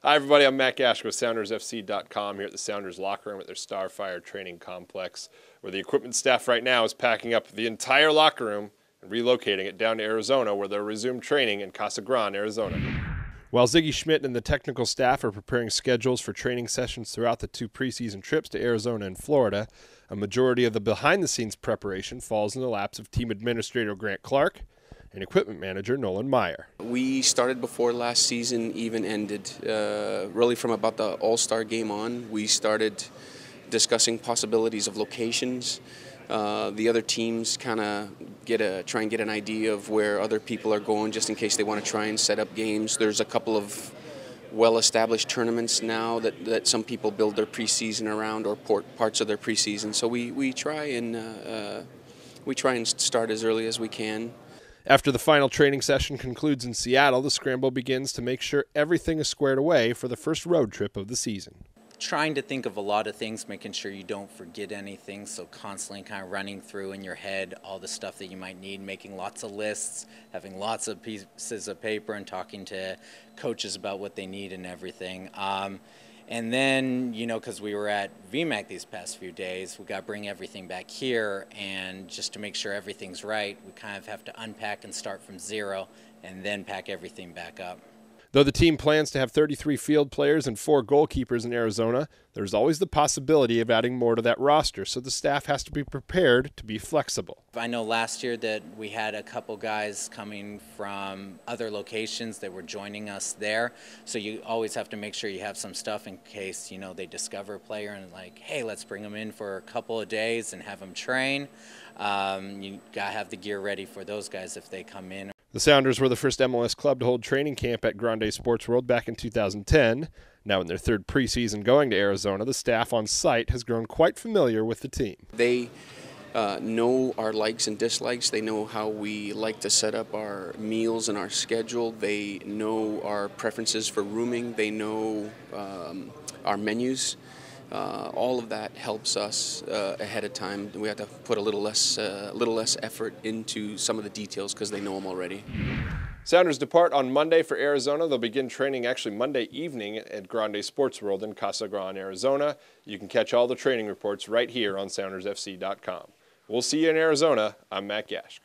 Hi, everybody. I'm Matt Gash with SoundersFC.com here at the Sounders locker room at their Starfire training complex, where the equipment staff right now is packing up the entire locker room and relocating it down to Arizona, where they'll resume training in Casa Grande, Arizona. While Ziggy Schmidt and the technical staff are preparing schedules for training sessions throughout the 2 preseason trips to Arizona and Florida, a majority of the behind-the-scenes preparation falls in the laps of team administrator Grant Clark and equipment manager Nolan Meyer. We started before last season even ended. Really from about the All-Star game on, we started discussing possibilities of locations. The other teams kind of try and get an idea of where other people are going, just in case they want to try and set up games. There's a couple of well-established tournaments now that some people build their preseason around, or parts of their preseason. So we try and start as early as we can. After the final training session concludes in Seattle, the Scramble begins to make sure everything is squared away for the first road trip of the season. Trying to think of a lot of things, making sure you don't forget anything, so constantly kind of running through in your head all the stuff that you might need, making lots of lists, having lots of pieces of paper, and talking to coaches about what they need and everything. And then, because we were at VMAC these past few days, we got to bring everything back here, and just to make sure everything's right, we kind of have to unpack and start from zero and then pack everything back up. Though the team plans to have 33 field players and 4 goalkeepers in Arizona, there's always the possibility of adding more to that roster, so the staff has to be prepared to be flexible. I know last year that we had a couple guys coming from other locations that were joining us there, so you always have to make sure you have some stuff in case, they discover a player and like, hey, let's bring them in for a couple of days and have them train. You got to have the gear ready for those guys if they come in. The Sounders were the first MLS club to hold training camp at Grande Sports World back in 2010. Now in their 3rd preseason going to Arizona, the staff on site has grown quite familiar with the team. They know our likes and dislikes. They know how we like to set up our meals and our schedule. They know our preferences for rooming. They know our menus. All of that helps us ahead of time. We have to put a little less effort into some of the details because they know them already. Sounders depart on Monday for Arizona. They'll begin training actually Monday evening at Grande Sports World in Casa Grande, Arizona. You can catch all the training reports right here on SoundersFC.com. We'll see you in Arizona. I'm Matt Gash.